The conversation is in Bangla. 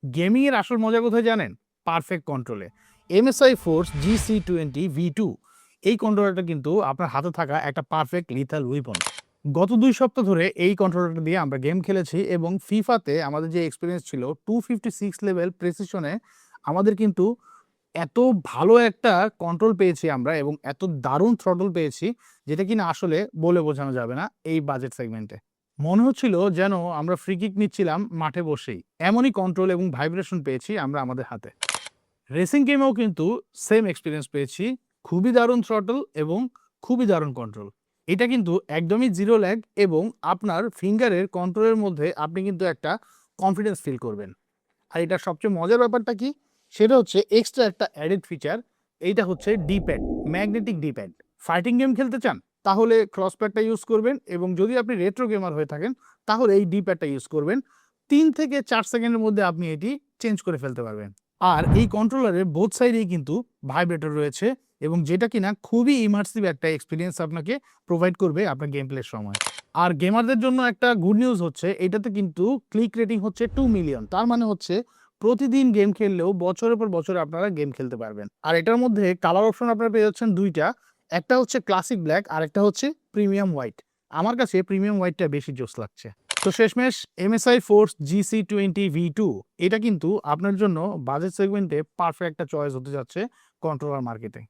গেমিং এর আসল মজা কোথায় জানেন? পারফেক্ট কন্ট্রোলে। MSI ফোর্স GC20 V2 এই কন্ট্রোলারটা কিন্তু আপনার হাতে থাকা একটা পারফেক্ট লিথাল উইপন। গত 2 সপ্তাহ ধরে এই কন্ট্রোলারটা দিয়ে আমরা গেম খেলেছি এবং ফিফাতে আমাদের যে এক্সপিরিয়েন্স ছিল 256 লেভেল প্রেসিশনে আমাদের কিন্তু এত ভালো একটা কন্ট্রোল পেয়েছি আমরা এবং এত দারুণ থ্রটল পেয়েছি যেটা কিনা আসলে বলে বোঝানো যাবে না এই বাজেট সেগমেন্টে। মনে হচ্ছিল যেন আমরা ফ্রি কিক নিচ্ছিলাম মাঠে বসেই। এমনই কন্ট্রোল এবং ভাইব্রেশন পেয়েছি আমরা আমাদের হাতে। রেসিং গেমেও কিন্তু সেম এক্সপিরিয়েন্স পেয়েছি। খুবই দারুণ থ্রটল এবং খুবই দারুণ কন্ট্রোল। এটা কিন্তু একদমই জিরো ল্যাগ এবং আপনার ফিঙ্গারের কন্ট্রোলের মধ্যে আপনি কিন্তু একটা কনফিডেন্স ফিল করবেন। আর এটার সবচেয়ে মজার ব্যাপারটা কি? সেটা হচ্ছে এক্সট্রা একটা অ্যাডেড ফিচার। এইটা হচ্ছে D-pad, magnetic D-pad. Fighting game খেলতে চান? তাহলে ক্রসপ্যাডটা ইউজ করবেন এবং যদি আপনি রেট্রো গেমার হয়ে থাকেন তাহলে এই ডি-প্যাডটা ইউজ করবেন। ৩ থেকে ৪ সেকেন্ডের মধ্যে আপনি এটি চেঞ্জ করে ফেলতে পারবেন। আর এই কন্ট্রোলারের বোথ সাইডেই কিন্তু ভাইব্রেটর রয়েছে এবং যেটা কিনা খুবই ইমার্সিভ একটা এক্সপেরিয়েন্স আপনাকে প্রোভাইড করবে আপনার গেম প্লের সময়। আর গেমারদের জন্য একটা গুড নিউজ হচ্ছে এটাতে কিন্তু ক্লিক রেটিং হচ্ছে 2 মিলিয়ন। তার মানে হচ্ছে প্রতিদিন গেম খেললেও বছরের পর বছর আপনারা গেম খেলতে পারবেন। আর এটার মধ্যে কালার অপশন আপনারা পেয়ে যাচ্ছেন ২ টা। একটা হচ্ছে ক্লাসিক ব্ল্যাক আর একটা হচ্ছে প্রিমিয়াম হোয়াইট। আমার কাছে প্রিমিয়াম হোয়াইটটা বেশি জোস লাগছে। তো শেষমেশ MSI ফোর্স GC20 V2 এটা কিন্তু আপনার জন্য বাজেট সেগমেন্টে পারফেক্ট একটা চয়েস হতে যাচ্ছে কন্ট্রোলার মার্কেটে।